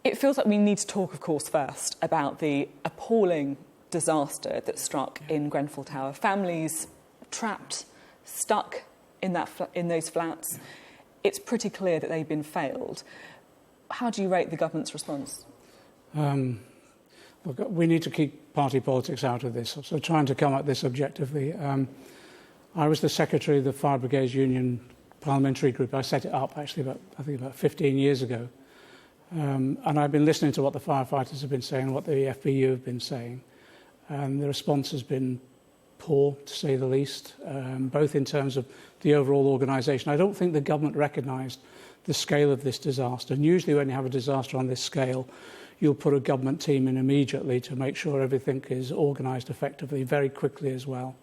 It feels like we need to talk, of course, first about the appalling disaster that struck in Grenfell Tower. Families trapped, stuck in those flats. Yeah. It's pretty clear that they've been failed. How do you rate the government's response? We need to keep party politics out of this, so trying to come at this objectively. I was the secretary of the Fire Brigades Union parliamentary group. I set it up, actually, about 15 years ago. And I've been listening to what the firefighters have been saying, what the FBU have been saying. And the response has been poor, to say the least, both in terms of the overall organisation. I don't think the government recognised the scale of this disaster. And usually when you have a disaster on this scale, you'll put a government team in immediately to make sure everything is organised effectively, very quickly as well.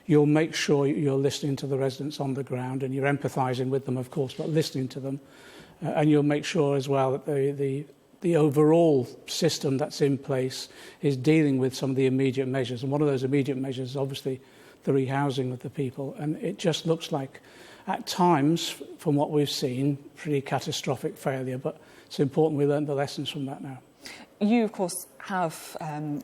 You'll make sure you're listening to the residents on the ground, and you're empathising with them, of course, but listening to them. And you'll make sure as well that the overall system that's in place is dealing with some of the immediate measures. And one of those immediate measures is obviously the rehousing of the people. And it just looks like, at times, from what we've seen, pretty catastrophic failure. But it's important we learn the lessons from that now. You, of course, have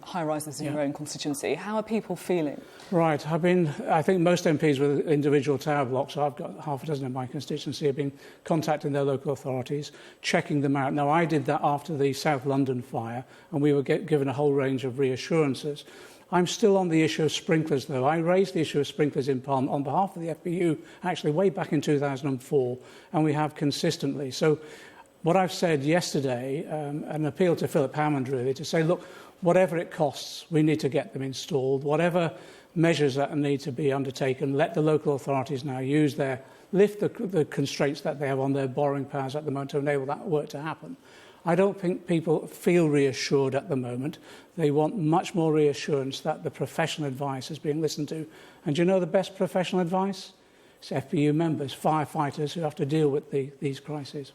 high-rises in your own constituency. How are people feeling? Right. I think most MPs with individual tower blocks, I've got half a dozen in my constituency, have been contacting their local authorities, checking them out. Now, I did that after the South London fire, and we were given a whole range of reassurances. I'm still on the issue of sprinklers, though. I raised the issue of sprinklers in Parliament on behalf of the FBU, actually way back in 2004, and we have consistently. So what I've said yesterday, an appeal to Philip Hammond, really, to say, look, whatever it costs, we need to get them installed. Whatever measures that need to be undertaken, let the local authorities now lift the constraints that they have on their borrowing powers at the moment to enable that work to happen. I don't think people feel reassured at the moment. They want much more reassurance that the professional advice is being listened to. And do you know the best professional advice? It's FBU members, firefighters who have to deal with these crises.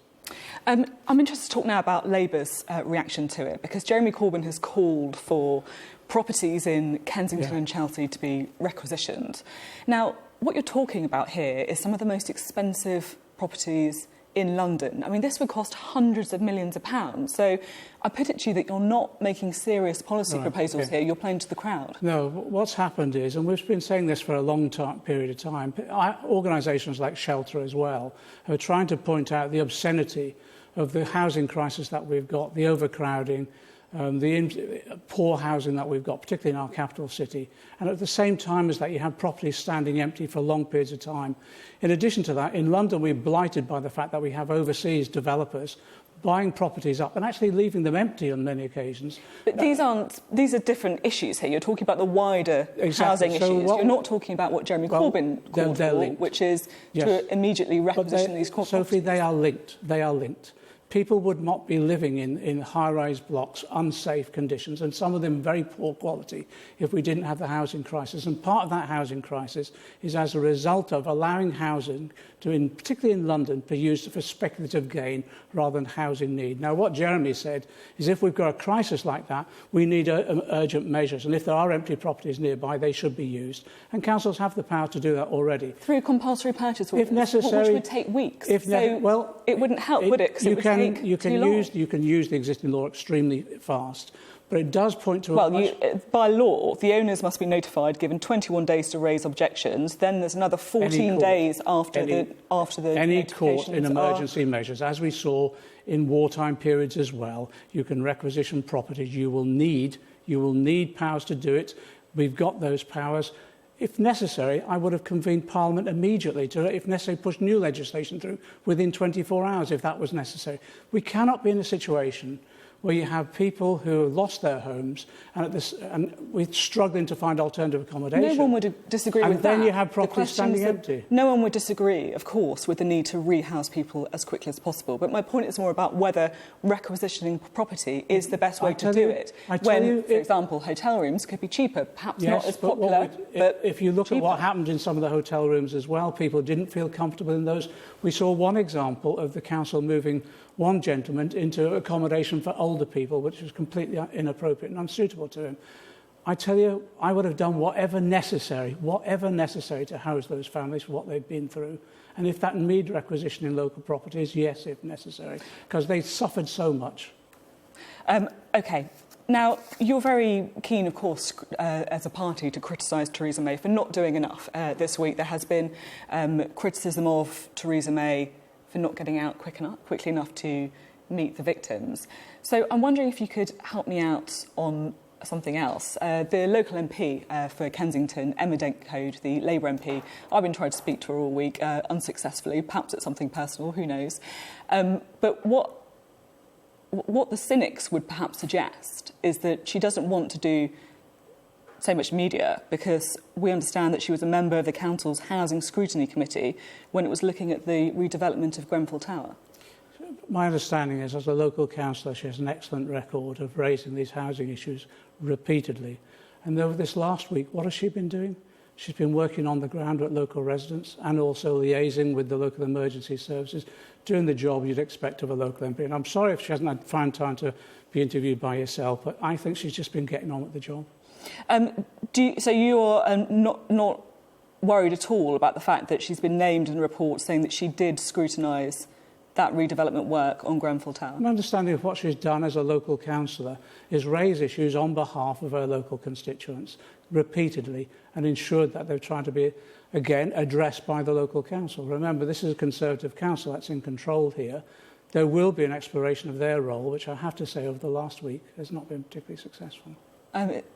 I'm interested to talk now about Labour's reaction to it, because Jeremy Corbyn has called for properties in Kensington and Chelsea to be requisitioned. Now, what you're talking about here is some of the most expensive properties in London. I mean, this would cost hundreds of millions of pounds. So I put it to you that you're not making serious policy proposals here. You're playing to the crowd. No, what's happened is, and we've been saying this for a long period of time, organisations like Shelter as well are trying to point out the obscenity of the housing crisis that we've got, the overcrowding, the poor housing that we've got, particularly in our capital city. And at the same time as that, you have properties standing empty for long periods of time. In addition to that, in London, we're blighted by the fact that we have overseas developers buying properties up and actually leaving them empty on many occasions. But these are different issues here. You're talking about the wider housing issues. You're not talking about what Jeremy Corbyn called for, which is to immediately requisition these core properties. Sophie, they are linked. They are linked. People would not be living in high-rise blocks, unsafe conditions, and some of them very poor quality, if we didn't have the housing crisis. And part of that housing crisis is as a result of allowing housing, particularly in London, to be used for speculative gain rather than housing need. Now, what Jeremy said is if we've got a crisis like that, we need urgent measures. And if there are empty properties nearby, they should be used. And councils have the power to do that already. Through compulsory purchase orders, if necessary, which would take weeks. It wouldn't help, would it? You can use the existing law extremely fast, but it does point to by law, the owners must be notified, given 21 days to raise objections. Then there's another 14 days after the any court in emergency measures, as we saw in wartime periods as well. You can requisition properties. You will need powers to do it. We've got those powers. If necessary, I would have convened Parliament immediately to, if necessary, push new legislation through within 24 hours if that was necessary. We cannot be in a situation where you have people who have lost their homes and we're struggling to find alternative accommodation. No one would disagree with that. And then you have properties standing empty. No one would disagree, of course, with the need to rehouse people as quickly as possible. But my point is more about whether requisitioning property is the best way to do it. For example, hotel rooms could be cheaper, perhaps not as popular, but if you look cheaper. at what happened in some of the hotel rooms as well, people didn't feel comfortable in those. We saw one example of the council moving one gentleman into accommodation for older people, which was completely inappropriate and unsuitable to him. I tell you, I would have done whatever necessary to house those families for what they've been through. And if that need requisition in local properties, yes, if necessary, because they suffered so much. OK. Now, you're very keen, of course, as a party to criticise Theresa May for not doing enough this week. There has been criticism of Theresa May for not getting out quickly enough to meet the victims. So I'm wondering if you could help me out on something else. The local MP for Kensington, Emma Dentcode, the Labour MP, I've been trying to speak to her all week, unsuccessfully. Perhaps it's something personal, who knows. But what the cynics would perhaps suggest is that she doesn't want to do so much media because we understand that she was a member of the council's Housing Scrutiny Committee when it was looking at the redevelopment of Grenfell Tower. My understanding is, as a local councillor, she has an excellent record of raising these housing issues repeatedly. And over this last week, what has she been doing? She's been working on the ground with local residents and also liaising with the local emergency services, doing the job you'd expect of a local MP. And I'm sorry if she hasn't found time to be interviewed by yourself, but I think she's just been getting on with the job. So you're not worried at all about the fact that she's been named in reports saying that she did scrutinise that redevelopment work on Grenfell Tower? My understanding of what she's done as a local councillor is raise issues on behalf of her local constituents repeatedly and ensured that they're trying to be, again, addressed by the local council. Remember, this is a Conservative council that's in control here. There will be an exploration of their role, which I have to say over the last week has not been particularly successful.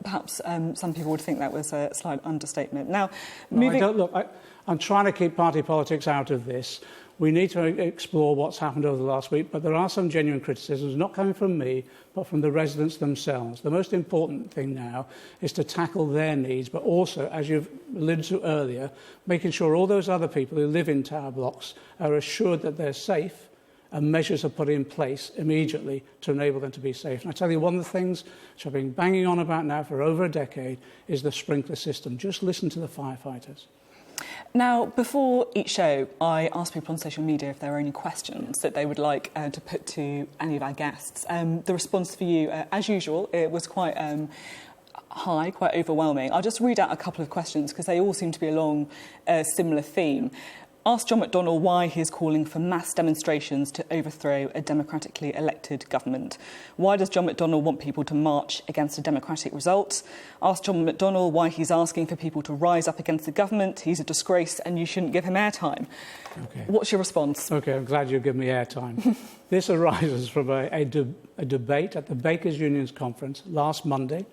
Perhaps some people would think that was a slight understatement. Now, I'm trying to keep party politics out of this. We need to explore what's happened over the last week, but there are some genuine criticisms, not coming from me, but from the residents themselves. The most important thing now is to tackle their needs, but also, as you've alluded to earlier, making sure all those other people who live in tower blocks are assured that they're safe and measures are put in place immediately to enable them to be safe. And I tell you, one of the things which I've been banging on about now for over a decade is the sprinkler system. Just listen to the firefighters. Now, before each show, I ask people on social media if there are any questions that they would like to put to any of our guests. The response for you, as usual, it was quite high, quite overwhelming. I'll just read out a couple of questions because they all seem to be along a similar theme. Ask John McDonnell why he is calling for mass demonstrations to overthrow a democratically elected government. Why does John McDonnell want people to march against a democratic result? Ask John McDonnell why he's asking for people to rise up against the government. He's a disgrace and you shouldn't give him airtime. Okay. What's your response? OK, I'm glad you've given me airtime. This arises from a debate at the Bakers Union's conference last Monday,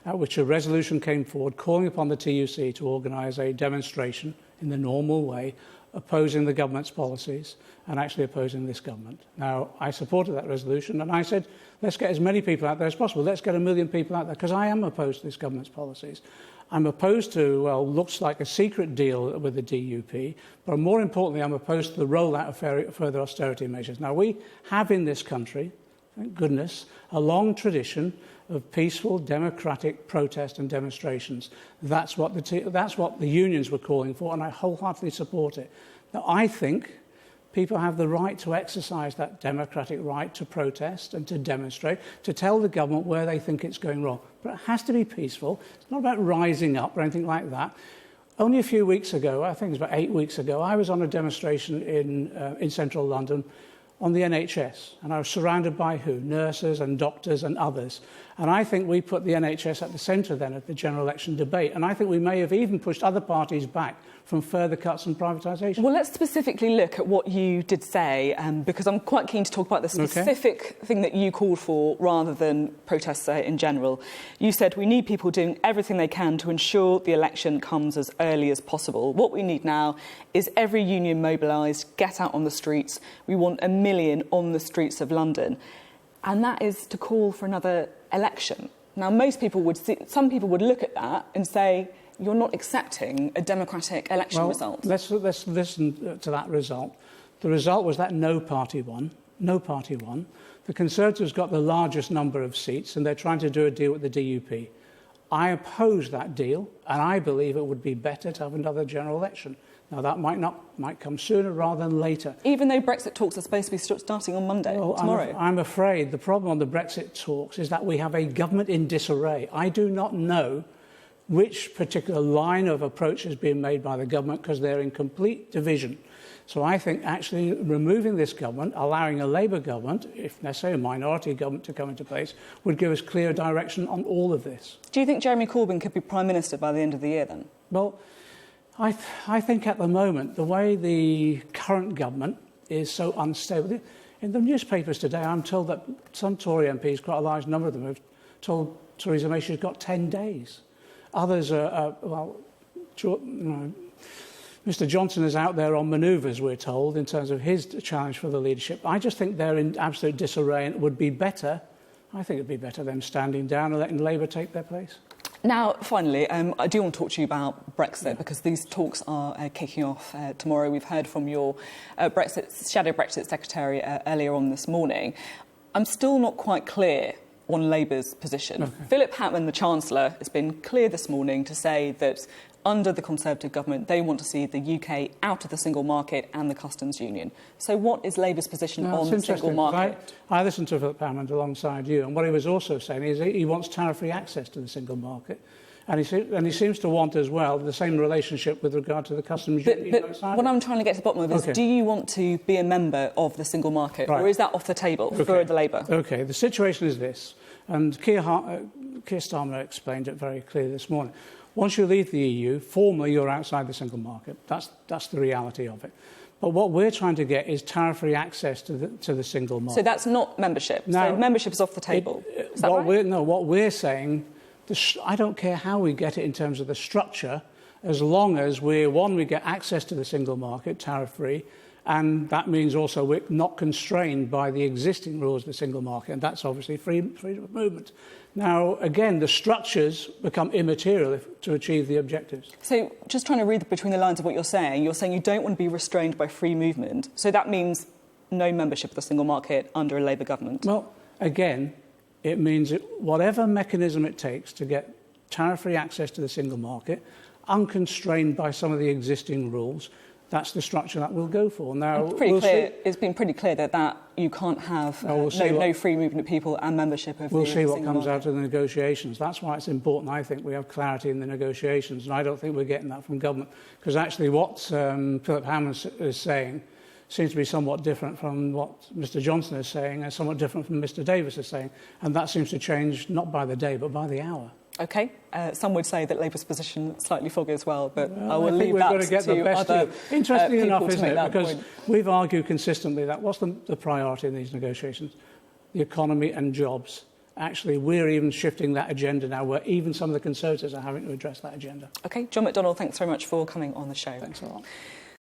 at which a resolution came forward calling upon the TUC to organise a demonstration in the normal way, opposing the government's policies and actually opposing this government. Now, I supported that resolution and I said, let's get as many people out there as possible. Let's get 1 million people out there, because I am opposed to this government's policies. I'm opposed to, well, looks like a secret deal with the DUP, but more importantly, I'm opposed to the rollout of further austerity measures. Now, we have in this country, thank goodness, a long tradition of peaceful, democratic protest and demonstrations. That's what the unions were calling for, and I wholeheartedly support it. Now, I think people have the right to exercise that democratic right to protest and to demonstrate, to tell the government where they think it's going wrong. But it has to be peaceful. It's not about rising up or anything like that. Only a few weeks ago, I think it was about 8 weeks ago, I was on a demonstration in central London on the NHS, and I was surrounded by who? Nurses and doctors and others. And I think we put the NHS at the centre then of the general election debate, and I think we may have even pushed other parties back from further cuts and privatisation. Well, let's specifically look at what you did say, because I'm quite keen to talk about the specific thing that you called for rather than protests in general. You said we need people doing everything they can to ensure the election comes as early as possible. What we need now is every union mobilised, get out on the streets. We want 1 million on the streets of London. And that is to call for another election. Now, some people would look at that and say, you're not accepting a democratic election result. Let's listen to that result. The result was that no party won. No party won. The Conservatives got the largest number of seats, and they're trying to do a deal with the DUP. I oppose that deal, and I believe it would be better to have another general election. Now, that might come sooner rather than later. Even though Brexit talks are supposed to be starting on Monday, tomorrow. I'm afraid the problem on the Brexit talks is that we have a government in disarray. I do not know which particular line of approach is being made by the government, because they're in complete division. So I think actually removing this government, allowing a Labour government, if necessary a minority government, to come into place, would give us clear direction on all of this. Do you think Jeremy Corbyn could be Prime Minister by the end of the year then? Well, I think at the moment, the way the current government is so unstable. In the newspapers today, I'm told that some Tory MPs, quite a large number of them, have told Theresa May she's got 10 days. Others are Mr Johnson is out there on manoeuvres, we're told, in terms of his challenge for the leadership. I just think they're in absolute disarray, and it would be better, I think it would be better them standing down and letting Labour take their place. Now, finally, I do want to talk to you about Brexit, because these talks are kicking off tomorrow. We've heard from your Shadow Brexit Secretary earlier on this morning. I'm still not quite clear on Labour's position. Okay. Philip Hammond, the Chancellor, has been clear this morning to say that under the Conservative government, they want to see the UK out of the single market and the customs union. So what is Labour's position on the single market? I listened to Philip Hammond alongside you, and what he was also saying is he wants tariff-free access to the single market. And he seems to want as well the same relationship with regard to the customs union. But what I'm trying to get to the bottom of is, do you want to be a member of the single market, or is that off the table for the Labour? OK, the situation is this, and Keir Starmer explained it very clearly this morning. Once you leave the EU, formally you're outside the single market. That's the reality of it. But what we're trying to get is tariff-free access to the single market. So that's not membership. Now, so membership is off the table. Is that right? What we're saying, I don't care how we get it in terms of the structure, as long as we get access to the single market, tariff-free, and that means also we're not constrained by the existing rules of the single market, and that's obviously freedom of movement. Now, again, the structures become immaterial to achieve the objectives. So, just trying to read between the lines of what you're saying you don't want to be restrained by free movement. So that means no membership of the single market under a Labour government. Well, again, it means that whatever mechanism it takes to get tariff-free access to the single market, unconstrained by some of the existing rules, that's the structure that we'll go for. Now, it's been pretty clear that you can't have no free movement of people and membership of We'll the see what single comes market. out of the negotiations. That's why it's important, I think, we have clarity in the negotiations, and I don't think we're getting that from government, because actually what Philip Hammond is saying seems to be somewhat different from what Mr Johnson is saying, and somewhat different from Mr Davis is saying, and that seems to change not by the day but by the hour. OK. Some would say that Labour's position is slightly foggy as well, but I will leave that to other Interesting enough, people to isn't make it? that Because point. we've argued consistently that what's the priority in these negotiations? The economy and jobs. Actually, we're even shifting that agenda now, where even some of the Conservatives are having to address that agenda. OK. John McDonnell, thanks very much for coming on the show. Thanks a lot.